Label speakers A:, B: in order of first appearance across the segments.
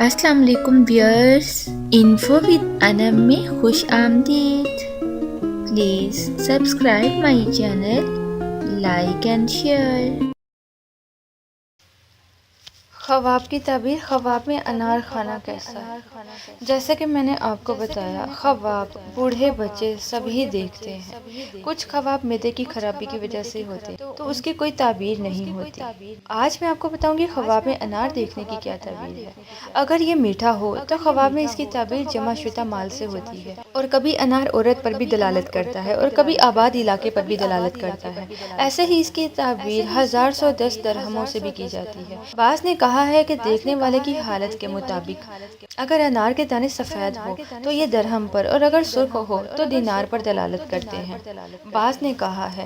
A: السلام علیکم wears, info with انم میں خوش آمدید۔ Please subscribe my channel, like and share.
B: خواب کی تعبیر۔ خواب میں انار کھانا کیسا ہے؟ جیسا کہ میں نے آپ کو بتایا، خواب بوڑھے بچے سبھی دیکھتے ہیں۔ کچھ خواب معدے کی خرابی کی وجہ سے ہوتے ہیں تو اس کی کوئی تعبیر نہیں ہوتی۔ آج میں آپ کو بتاؤں گی خواب میں انار دیکھنے کی کیا تعبیر ہے۔ اگر یہ میٹھا ہو تو خواب میں اس کی تعبیر جمع شدہ مال سے ہوتی ہے، اور کبھی انار عورت پر بھی دلالت کرتا ہے اور کبھی آباد علاقے پر بھی دلالت کرتا ہے۔ ایسے ہی اس کی تعبیر 1110 درہموں سے بھی کی جاتی ہے۔ بعض نے کہا ہے کہ دیکھنے والے کی حالت کے مطابق اگر انار کے دانے سفید ہو تو یہ درہم پر، اور اگر سرخ ہو تو دینار پر دلالت کرتے ہیں۔ بعض نے کہا ہے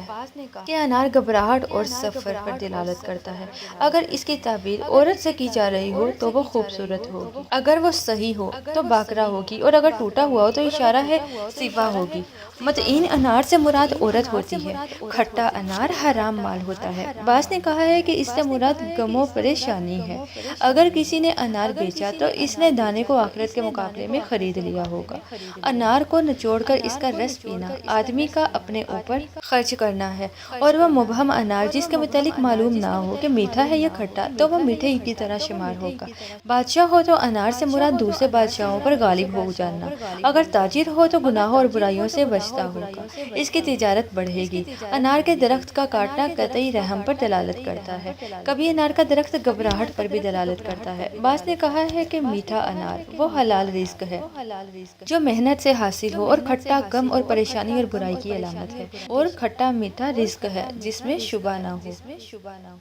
B: کہ انار گھبراہٹ اور سفر پر دلالت کرتا ہے۔ اگر اس کی تعبیر عورت سے کی جا رہی ہو تو وہ خوبصورت ہوگی، اگر وہ صحیح ہو تو باکرہ ہوگی، اور اگر ٹوٹا ہوا ہو تو اشارہ ہے سیفہ ہوگی۔ متعین انار سے مراد عورت ہوتی ہے۔ کھٹا انار حرام مال ہوتا ہے۔ بعض نے کہا ہے کہ اس سے مراد غم و پریشانی ہے۔ اگر کسی نے انار بیچا تو اس نے دانے کو آخرت کے مقابلے میں خرید لیا ہوگا۔ انار کو نچوڑ کر اس کا رس پینا آدمی کا اپنے اوپر خرچ کرنا ہے، اور وہ مبہم انار جس کے متعلق معلوم نہ ہو کہ میٹھا ہے یا کھٹا تو وہ میٹھے ہی کی طرح شمار ہوگا۔ بادشاہ ہو تو انار سے مراد دوسرے بادشاہوں پر غالب ہو جانا۔ اگر تاجر ہو تو گناہوں اور برائیوں سے بچتا ہوگا، اس کی تجارت بڑھے گی۔ انار کے درخت کا کاٹنا قطعی رحم پر دلالت کرتا ہے۔ کبھی انار کا درخت گھبراہٹ پر بھی دلالت کرتا ہے۔ بعض نے کہا ہے کہ میٹھا انار وہ حلال رزق ہے جو محنت سے حاصل ہو، اور کھٹا غم اور پریشانی اور برائی کی علامت ہے، اور کھٹا میٹھا رزق ہے جس میں شبہ نہ ہو۔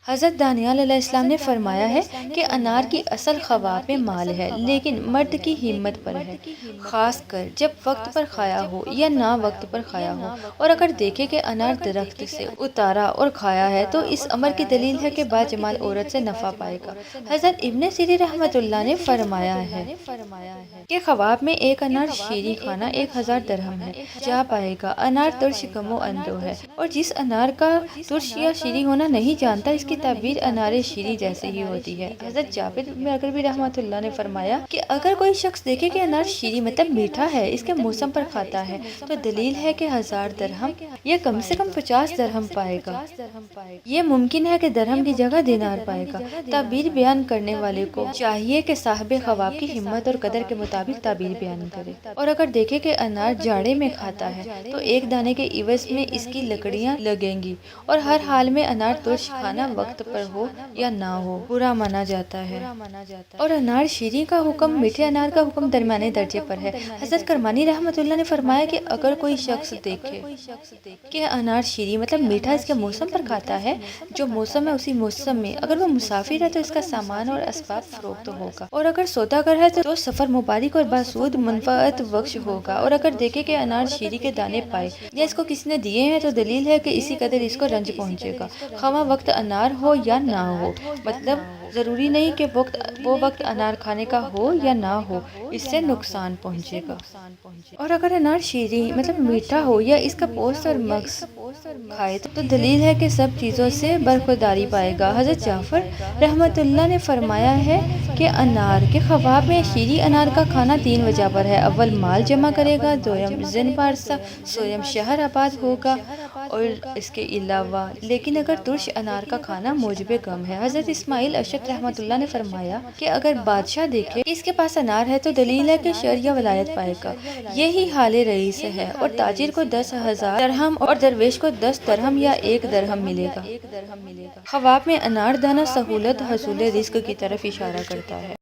B: حضرت دانیال علیہ السلام نے فرمایا ہے کہ انار کی اصل خواب میں مال ہے، لیکن مرد کی ہمت پر ہے، خاص کر جب وقت پر کھایا ہو یا نہ وقت پر کھایا ہو۔ اور اگر دیکھے کہ انار درخت سے اتارا اور کھایا ہے تو اس امر کی دلیل ہے کہ باجمال عورت سے نفع پائے گا۔ حضرت ابن سیرین رحمۃ اللہ نے فرمایا ہے کہ خواب میں ایک انار شیریں کھانا 1000 درہم ہے، جا پائے گا۔ انار ترش غم و اندو ہے، اور جس انار کا ترش یا شیریں ہونا نہیں جانتا اس کی تعبیر انار شیریں جیسے ہی ہوتی ہے۔ حضرت جابر بن عبداللہ رحمۃ اللہ نے فرمایا کہ اگر کوئی شخص دیکھے کہ انار شیریں مطلب میٹھا ہے، اس کے موسم پر کھاتا ہے تو دلیل ہے کہ 1000 درہم یا کم سے کم 50 درہم پائے گا۔ یہ ممکن ہے کہ درہم کی جگہ دینار پائے گا۔ تعبیر بیان کرنے والے کو چاہیے کہ صاحب خواب کی ہمت اور قدر کے مطابق تعبیر بیان کرے، اور اگر دیکھے کہ انار جاڑے میں کھاتا ہے تو ایک دانے کے عوض میں اس کی لکڑیاں لگیں گی، اور ہر حال میں انار ترش کھانا وقت پر ہو یا نہ ہو برا مانا جاتا ہے، اور انار شیریں کا حکم میٹھے انار کا حکم درمیانے درجے پر ہے۔ حضرت کرمانی رحمۃ اللہ نے فرمایا کہ اگر کوئی شخص دیکھے کہ انار شیریں مطلب میٹھا اس کے موسم پر کھاتا ہے، جو موسم ہے اسی موسم میں اگر وہ مسافر ہے تو اس کا سامان اور اسباب فروخت ہوگا، اور اگر سوداگر ہے تو سفر مبارک اور باسود منفعت بخش ہوگا۔ اور اگر دیکھے کہ انار شیریں کے دانے پائے یا اس کو کسی نے دیے ہیں تو دلیل ہے کہ اسی قدر اس کو رنج پہنچے گا، خواہ وقت انار ہو یا نہ ہو۔ مطلب ضروری نہیں کہ وہ وقت انار کھانے کا ہو یا نہ ہو، اس سے نقصان پہنچے گا۔ اور اگر انار شیریں مطلب میٹھا ہو یا اس کا پوست اور مغز کھائے تو دلیل ہے کہ سب چیزوں سے برخورداری پائے گا۔ حضرت جعفر رحمۃ اللہ نے فرمایا ہے کہ انار کے خواب میں شیریں انار کا کھانا 3 وجہ پر ہے: اول مال جمع کرے گا، دوم زن پارسہ، سوم شہر آباد ہوگا، اور اس کے علاوہ لیکن اگر ترش انار کا کھانا موجب غم ہے۔ حضرت اسماعیل اشعث رحمۃ اللہ نے فرمایا کہ اگر بادشاہ دیکھے کہ اس کے پاس انار ہے تو دلیل ہے کہ شر یا ولایت پائے گا۔ یہی حال رئیس ہے، اور تاجر کو 10,000 درہم اور درویش کو 10 درہم یا 1 درہم ملے گا۔ خواب میں انار دانہ سہولت حصول رزق کی طرف اشارہ کرتا ہے۔